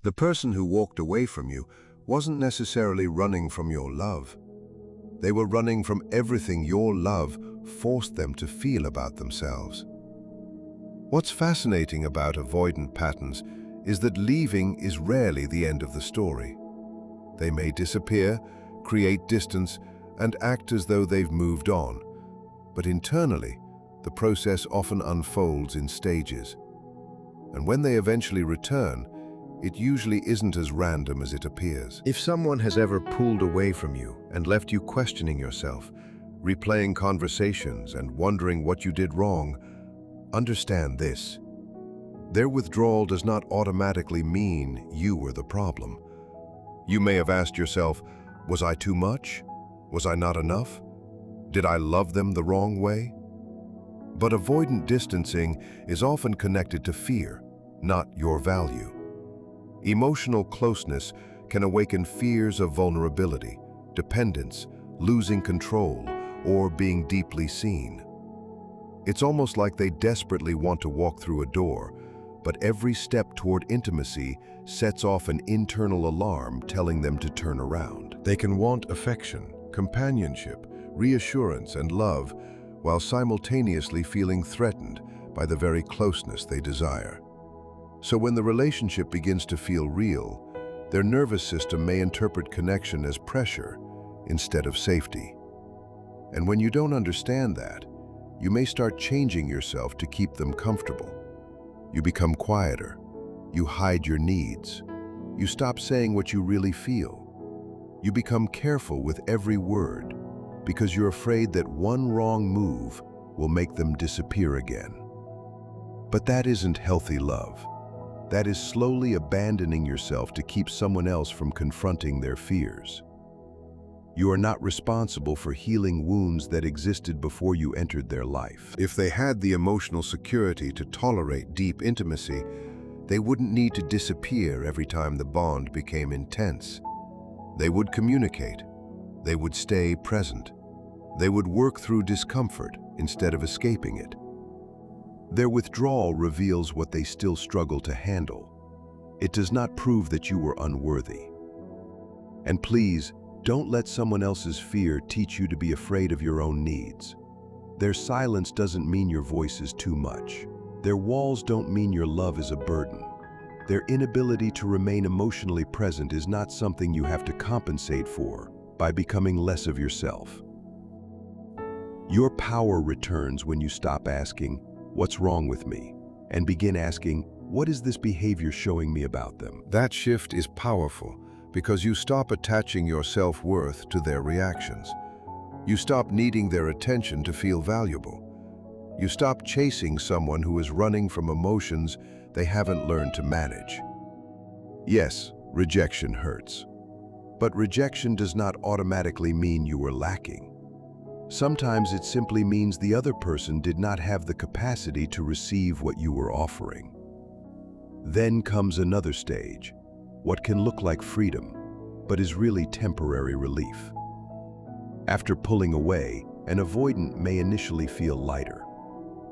The person who walked away from you wasn't necessarily running from your love. They were running from everything your love forced them to feel about themselves. What's fascinating about avoidant patterns is that leaving is rarely the end of the story. They may disappear, create distance, and act as though they've moved on. But internally, the process often unfolds in stages. And when they eventually return, it usually isn't as random as it appears. If someone has ever pulled away from you and left you questioning yourself, replaying conversations and wondering what you did wrong, understand this. Their withdrawal does not automatically mean you were the problem. You may have asked yourself, was I too much? Was I not enough? Did I love them the wrong way? But avoidant distancing is often connected to fear, not your value. Emotional closeness can awaken fears of vulnerability, dependence, losing control, or being deeply seen. It's almost like they desperately want to walk through a door, but every step toward intimacy sets off an internal alarm telling them to turn around. They can want affection, companionship, reassurance, and love, while simultaneously feeling threatened by the very closeness they desire. So when the relationship begins to feel real, their nervous system may interpret connection as pressure instead of safety. And when you don't understand that, you may start changing yourself to keep them comfortable. You become quieter. You hide your needs. You stop saying what you really feel. You become careful with every word because you're afraid that one wrong move will make them disappear again. But that isn't healthy love. That is slowly abandoning yourself to keep someone else from confronting their fears. You are not responsible for healing wounds that existed before you entered their life. If they had the emotional security to tolerate deep intimacy, they wouldn't need to disappear every time the bond became intense. They would communicate. They would stay present. They would work through discomfort instead of escaping it. Their withdrawal reveals what they still struggle to handle. It does not prove that you were unworthy. And please, don't let someone else's fear teach you to be afraid of your own needs. Their silence doesn't mean your voice is too much. Their walls don't mean your love is a burden. Their inability to remain emotionally present is not something you have to compensate for by becoming less of yourself. Your power returns when you stop asking, "What's wrong with me?" and begin asking, "What is this behavior showing me about them?" That shift is powerful because you stop attaching your self-worth to their reactions. You stop needing their attention to feel valuable. You stop chasing someone who is running from emotions they haven't learned to manage. Yes, rejection hurts. But rejection does not automatically mean you were lacking. Sometimes it simply means the other person did not have the capacity to receive what you were offering. Then comes another stage, what can look like freedom, but is really temporary relief. After pulling away, an avoidant may initially feel lighter.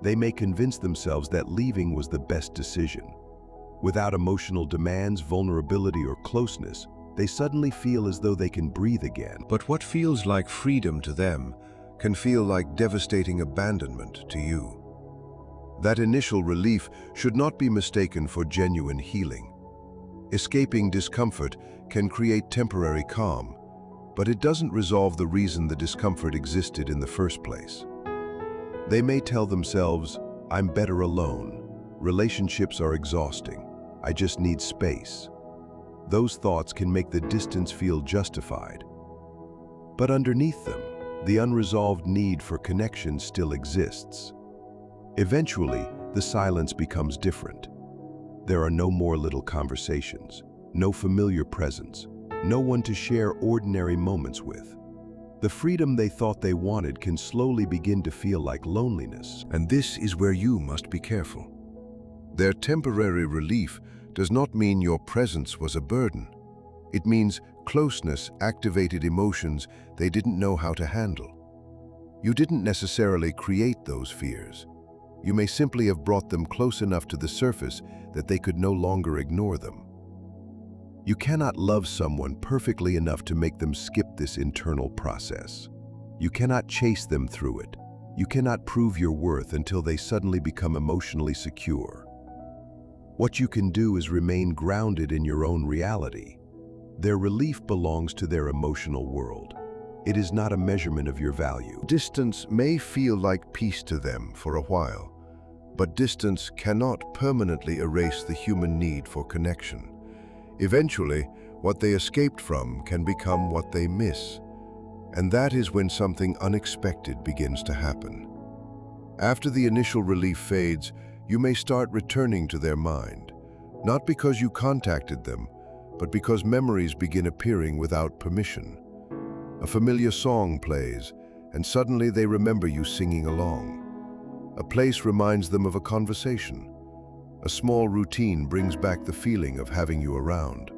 They may convince themselves that leaving was the best decision. Without emotional demands, vulnerability, or closeness, they suddenly feel as though they can breathe again. But what feels like freedom to them can feel like devastating abandonment to you. That initial relief should not be mistaken for genuine healing. Escaping discomfort can create temporary calm, but it doesn't resolve the reason the discomfort existed in the first place. They may tell themselves, "I'm better alone. Relationships are exhausting. I just need space." Those thoughts can make the distance feel justified. But underneath them, the unresolved need for connection still exists. Eventually, the silence becomes different. There are no more little conversations, no familiar presence, no one to share ordinary moments with. The freedom they thought they wanted can slowly begin to feel like loneliness. And this is where you must be careful. Their temporary relief does not mean your presence was a burden. It means closeness activated emotions they didn't know how to handle. You didn't necessarily create those fears. You may simply have brought them close enough to the surface that they could no longer ignore them. You cannot love someone perfectly enough to make them skip this internal process. You cannot chase them through it. You cannot prove your worth until they suddenly become emotionally secure. What you can do is remain grounded in your own reality. Their relief belongs to their emotional world. It is not a measurement of your value. Distance may feel like peace to them for a while, but distance cannot permanently erase the human need for connection. Eventually, what they escaped from can become what they miss, and that is when something unexpected begins to happen. After the initial relief fades, you may start returning to their mind, not because you contacted them, but because memories begin appearing without permission. A familiar song plays, and suddenly they remember you singing along. A place reminds them of a conversation. A small routine brings back the feeling of having you around.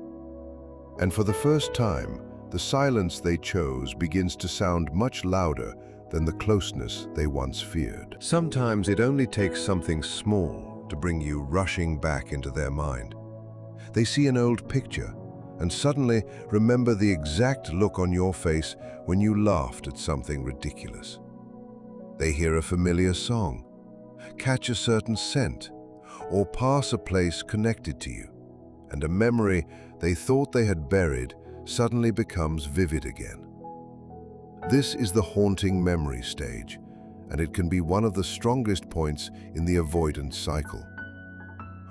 And for the first time, the silence they chose begins to sound much louder than the closeness they once feared. Sometimes it only takes something small to bring you rushing back into their mind. They see an old picture and suddenly remember the exact look on your face when you laughed at something ridiculous. They hear a familiar song, catch a certain scent, or pass a place connected to you, and a memory they thought they had buried suddenly becomes vivid again. This is the haunting memory stage, and it can be one of the strongest points in the avoidance cycle.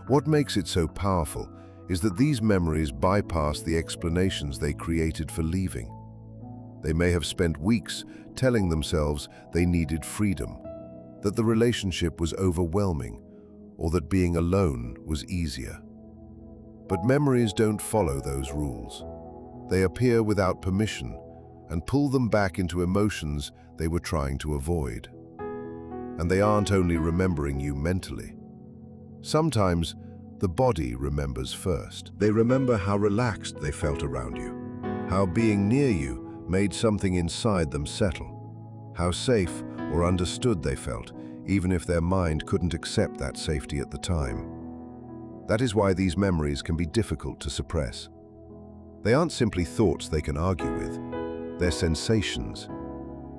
What makes it so powerful is that these memories bypass the explanations they created for leaving. They may have spent weeks telling themselves they needed freedom, that the relationship was overwhelming, or that being alone was easier. But memories don't follow those rules. They appear without permission and pull them back into emotions they were trying to avoid. And they aren't only remembering you mentally. Sometimes the body remembers first. They remember how relaxed they felt around you, how being near you made something inside them settle, how safe or understood they felt, even if their mind couldn't accept that safety at the time. That is why these memories can be difficult to suppress. They aren't simply thoughts they can argue with. They're sensations,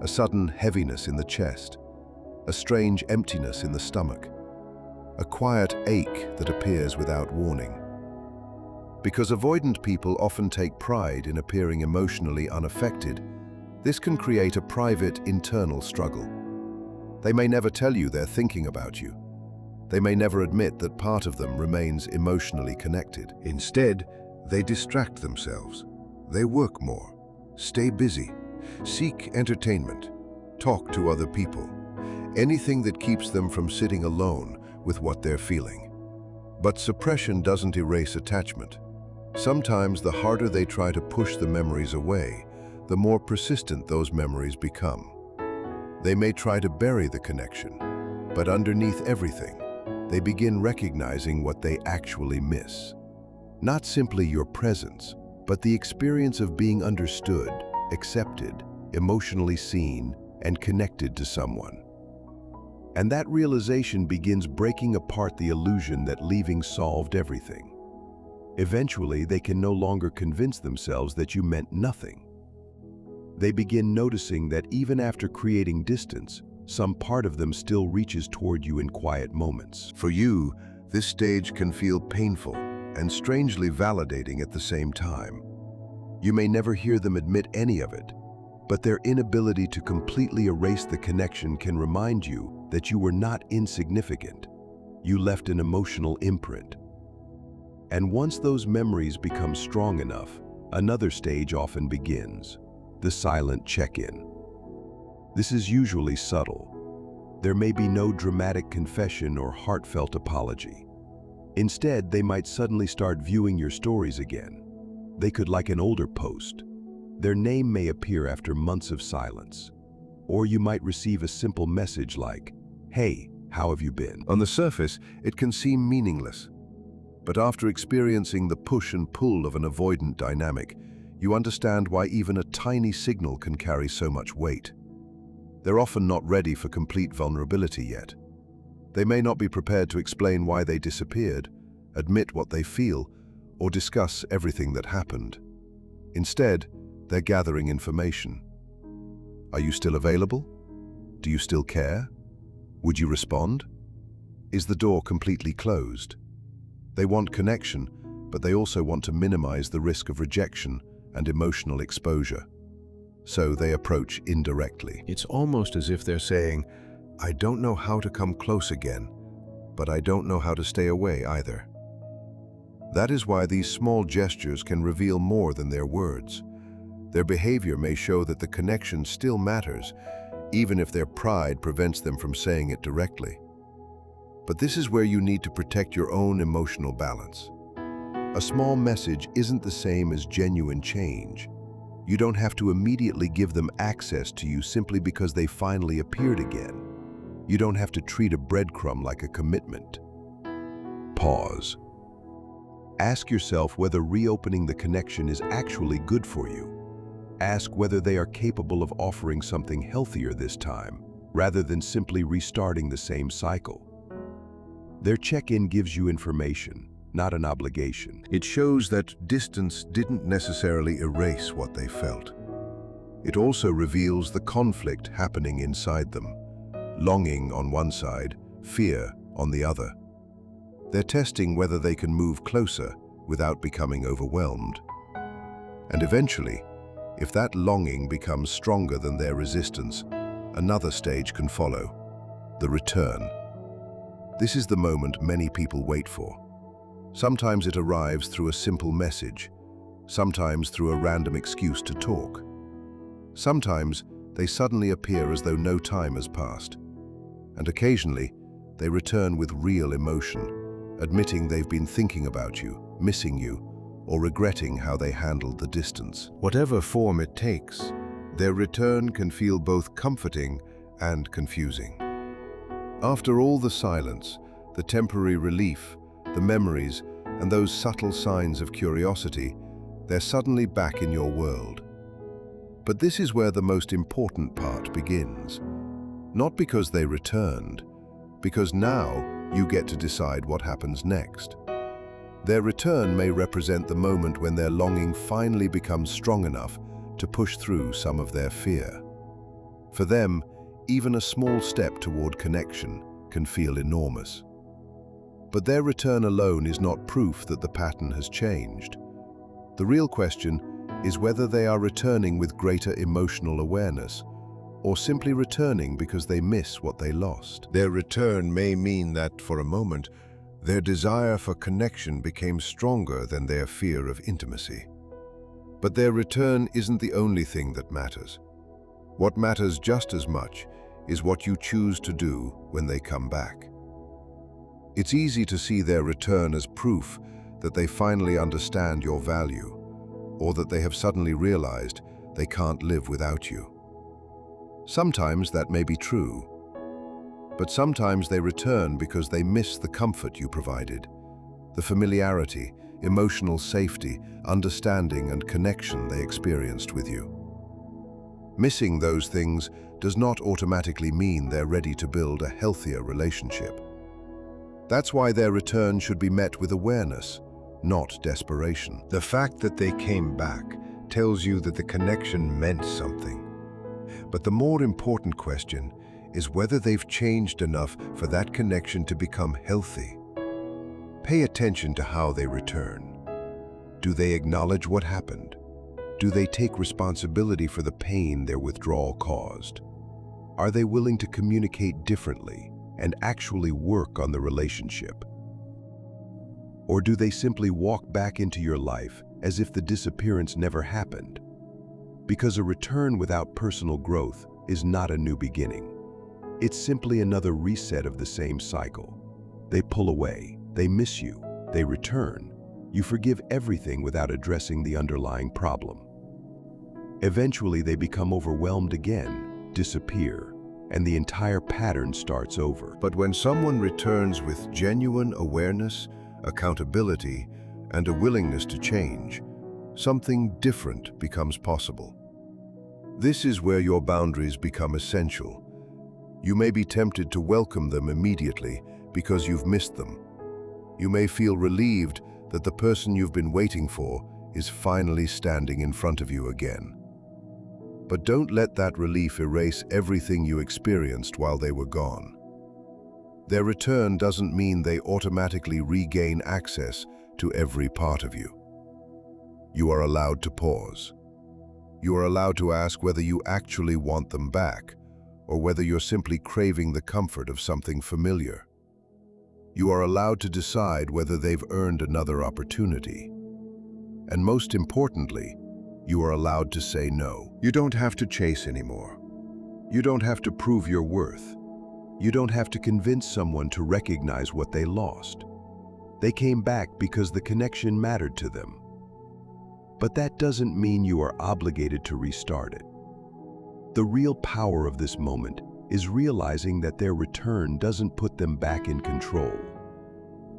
a sudden heaviness in the chest, a strange emptiness in the stomach, a quiet ache that appears without warning. Because avoidant people often take pride in appearing emotionally unaffected, this can create a private, internal struggle. They may never tell you they're thinking about you. They may never admit that part of them remains emotionally connected. Instead, they distract themselves. They work more, stay busy, seek entertainment, talk to other people, anything that keeps them from sitting alone with what they're feeling. But suppression doesn't erase attachment. Sometimes the harder they try to push the memories away, the more persistent those memories become. They may try to bury the connection, but underneath everything, they begin recognizing what they actually miss. Not simply your presence, but the experience of being understood, accepted, emotionally seen, and connected to someone. And that realization begins breaking apart the illusion that leaving solved everything. Eventually, they can no longer convince themselves that you meant nothing. They begin noticing that even after creating distance, some part of them still reaches toward you in quiet moments. For you, this stage can feel painful and strangely validating at the same time. You may never hear them admit any of it, but their inability to completely erase the connection can remind you that you were not insignificant. You left an emotional imprint. And once those memories become strong enough, another stage often begins, the silent check-in. This is usually subtle. There may be no dramatic confession or heartfelt apology. Instead, they might suddenly start viewing your stories again. They could like an older post. Their name may appear after months of silence. Or you might receive a simple message like, "Hey, how have you been?" On the surface, it can seem meaningless. But after experiencing the push and pull of an avoidant dynamic, you understand why even a tiny signal can carry so much weight. They're often not ready for complete vulnerability yet. They may not be prepared to explain why they disappeared, admit what they feel, or discuss everything that happened. Instead, they're gathering information. Are you still available? Do you still care? Would you respond? Is the door completely closed? They want connection, but they also want to minimize the risk of rejection and emotional exposure. So they approach indirectly. It's almost as if they're saying, I don't know how to come close again, but I don't know how to stay away either. That is why these small gestures can reveal more than their words. Their behavior may show that the connection still matters, even if their pride prevents them from saying it directly. But this is where you need to protect your own emotional balance. A small message isn't the same as genuine change. You don't have to immediately give them access to you simply because they finally appeared again. You don't have to treat a breadcrumb like a commitment. Pause. Ask yourself whether reopening the connection is actually good for you. Ask whether they are capable of offering something healthier this time, rather than simply restarting the same cycle. Their check-in gives you information, not an obligation. It shows that distance didn't necessarily erase what they felt. It also reveals the conflict happening inside them. Longing on one side, fear on the other. They're testing whether they can move closer without becoming overwhelmed. And eventually, if that longing becomes stronger than their resistance, another stage can follow, the return. This is the moment many people wait for. Sometimes it arrives through a simple message, sometimes through a random excuse to talk. Sometimes they suddenly appear as though no time has passed. And occasionally, they return with real emotion, admitting they've been thinking about you, missing you, or regretting how they handled the distance. Whatever form it takes, their return can feel both comforting and confusing. After all the silence, the temporary relief, the memories, and those subtle signs of curiosity, they're suddenly back in your world. But this is where the most important part begins. Not because they returned, because now you get to decide what happens next. Their return may represent the moment when their longing finally becomes strong enough to push through some of their fear. For them, even a small step toward connection can feel enormous. But their return alone is not proof that the pattern has changed. The real question is whether they are returning with greater emotional awareness, or simply returning because they miss what they lost. Their return may mean that, for a moment, their desire for connection became stronger than their fear of intimacy. But their return isn't the only thing that matters. What matters just as much is what you choose to do when they come back. It's easy to see their return as proof that they finally understand your value, or that they have suddenly realized they can't live without you. Sometimes that may be true, but sometimes they return because they miss the comfort you provided, the familiarity, emotional safety, understanding, and connection they experienced with you. Missing those things does not automatically mean they're ready to build a healthier relationship. That's why their return should be met with awareness, not desperation. The fact that they came back tells you that the connection meant something. But the more important question is whether they've changed enough for that connection to become healthy. Pay attention to how they return. Do they acknowledge what happened? Do they take responsibility for the pain their withdrawal caused? Are they willing to communicate differently and actually work on the relationship? Or do they simply walk back into your life as if the disappearance never happened? Because a return without personal growth is not a new beginning. It's simply another reset of the same cycle. They pull away, they miss you, they return. You forgive everything without addressing the underlying problem. Eventually, they become overwhelmed again, disappear, and the entire pattern starts over. But when someone returns with genuine awareness, accountability, and a willingness to change, something different becomes possible. This is where your boundaries become essential. You may be tempted to welcome them immediately because you've missed them. You may feel relieved that the person you've been waiting for is finally standing in front of you again. But don't let that relief erase everything you experienced while they were gone. Their return doesn't mean they automatically regain access to every part of you. You are allowed to pause. You are allowed to ask whether you actually want them back, or whether you're simply craving the comfort of something familiar. You are allowed to decide whether they've earned another opportunity. And most importantly, you are allowed to say no. You don't have to chase anymore. You don't have to prove your worth. You don't have to convince someone to recognize what they lost. They came back because the connection mattered to them. But that doesn't mean you are obligated to restart it. The real power of this moment is realizing that their return doesn't put them back in control.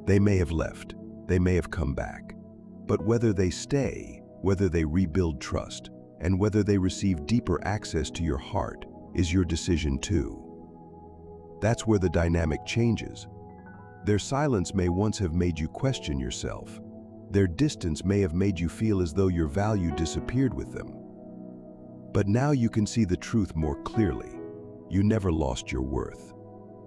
They may have left, they may have come back, but whether they stay, whether they rebuild trust, and whether they receive deeper access to your heart is your decision too. That's where the dynamic changes. Their silence may once have made you question yourself. Their distance may have made you feel as though your value disappeared with them. But now you can see the truth more clearly. You never lost your worth.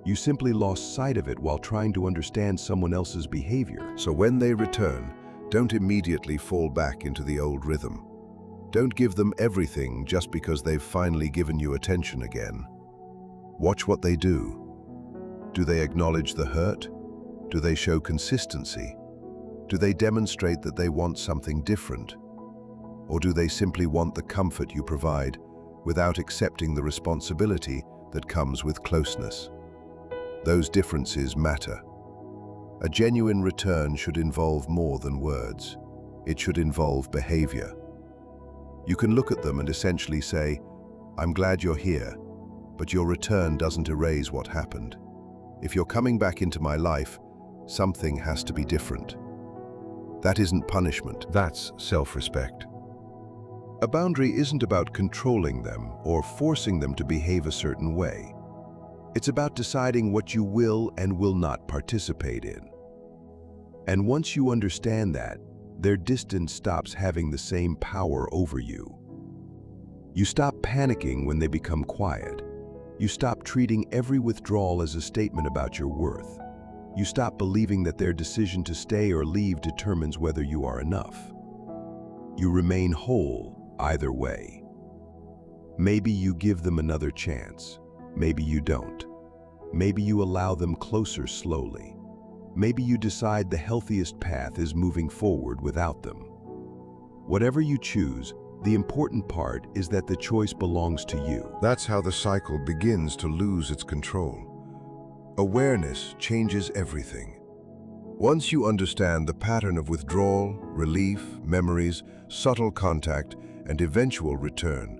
You simply lost sight of it while trying to understand someone else's behavior. So when they return, don't immediately fall back into the old rhythm. Don't give them everything just because they've finally given you attention again. Watch what they do. Do they acknowledge the hurt? Do they show consistency? Do they demonstrate that they want something different? Or do they simply want the comfort you provide without accepting the responsibility that comes with closeness? Those differences matter. A genuine return should involve more than words. It should involve behavior. You can look at them and essentially say, "I'm glad you're here, but your return doesn't erase what happened. If you're coming back into my life, something has to be different." That isn't punishment, that's self-respect. A boundary isn't about controlling them or forcing them to behave a certain way. It's about deciding what you will and will not participate in. And once you understand that, their distance stops having the same power over you. You stop panicking when they become quiet. You stop treating every withdrawal as a statement about your worth. You stop believing that their decision to stay or leave determines whether you are enough. You remain whole either way. Maybe you give them another chance. Maybe you don't. Maybe you allow them closer slowly. Maybe you decide the healthiest path is moving forward without them. Whatever you choose, the important part is that the choice belongs to you. That's how the cycle begins to lose its control. Awareness changes everything. Once you understand the pattern of withdrawal, relief, memories, subtle contact, and eventual return,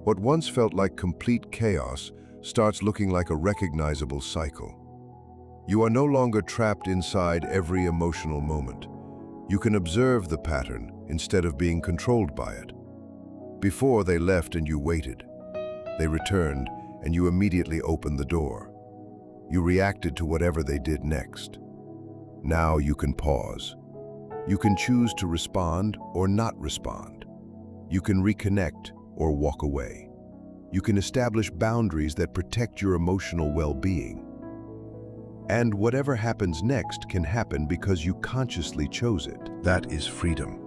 what once felt like complete chaos starts looking like a recognizable cycle. You are no longer trapped inside every emotional moment. You can observe the pattern instead of being controlled by it. Before they left and you waited. They returned and you immediately opened the door. You reacted to whatever they did next. Now you can pause. You can choose to respond or not respond. You can reconnect or walk away. You can establish boundaries that protect your emotional well-being. And whatever happens next can happen because you consciously chose it. That is freedom.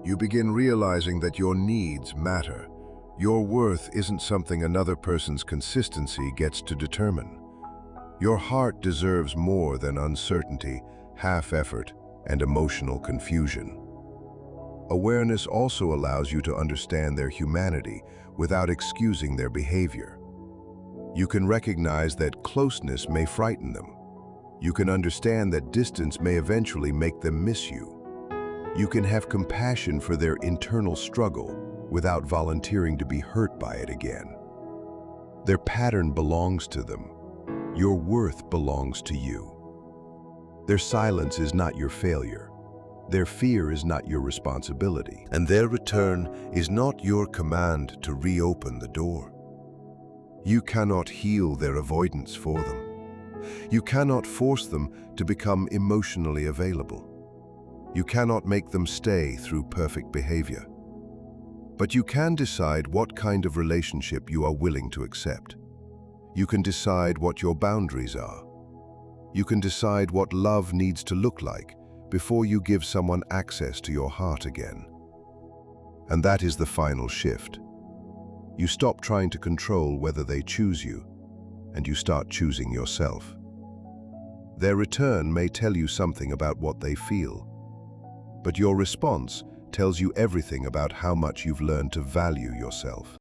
You begin realizing that your needs matter. Your worth isn't something another person's consistency gets to determine. Your heart deserves more than uncertainty, half-effort, and emotional confusion. Awareness also allows you to understand their humanity without excusing their behavior. You can recognize that closeness may frighten them. You can understand that distance may eventually make them miss you. You can have compassion for their internal struggle without volunteering to be hurt by it again. Their pattern belongs to them. Your worth belongs to you. Their silence is not your failure. Their fear is not your responsibility. And their return is not your command to reopen the door. You cannot heal their avoidance for them. You cannot force them to become emotionally available. You cannot make them stay through perfect behavior. But you can decide what kind of relationship you are willing to accept. You can decide what your boundaries are. You can decide what love needs to look like before you give someone access to your heart again. And that is the final shift. You stop trying to control whether they choose you, and you start choosing yourself. Their return may tell you something about what they feel, but your response tells you everything about how much you've learned to value yourself.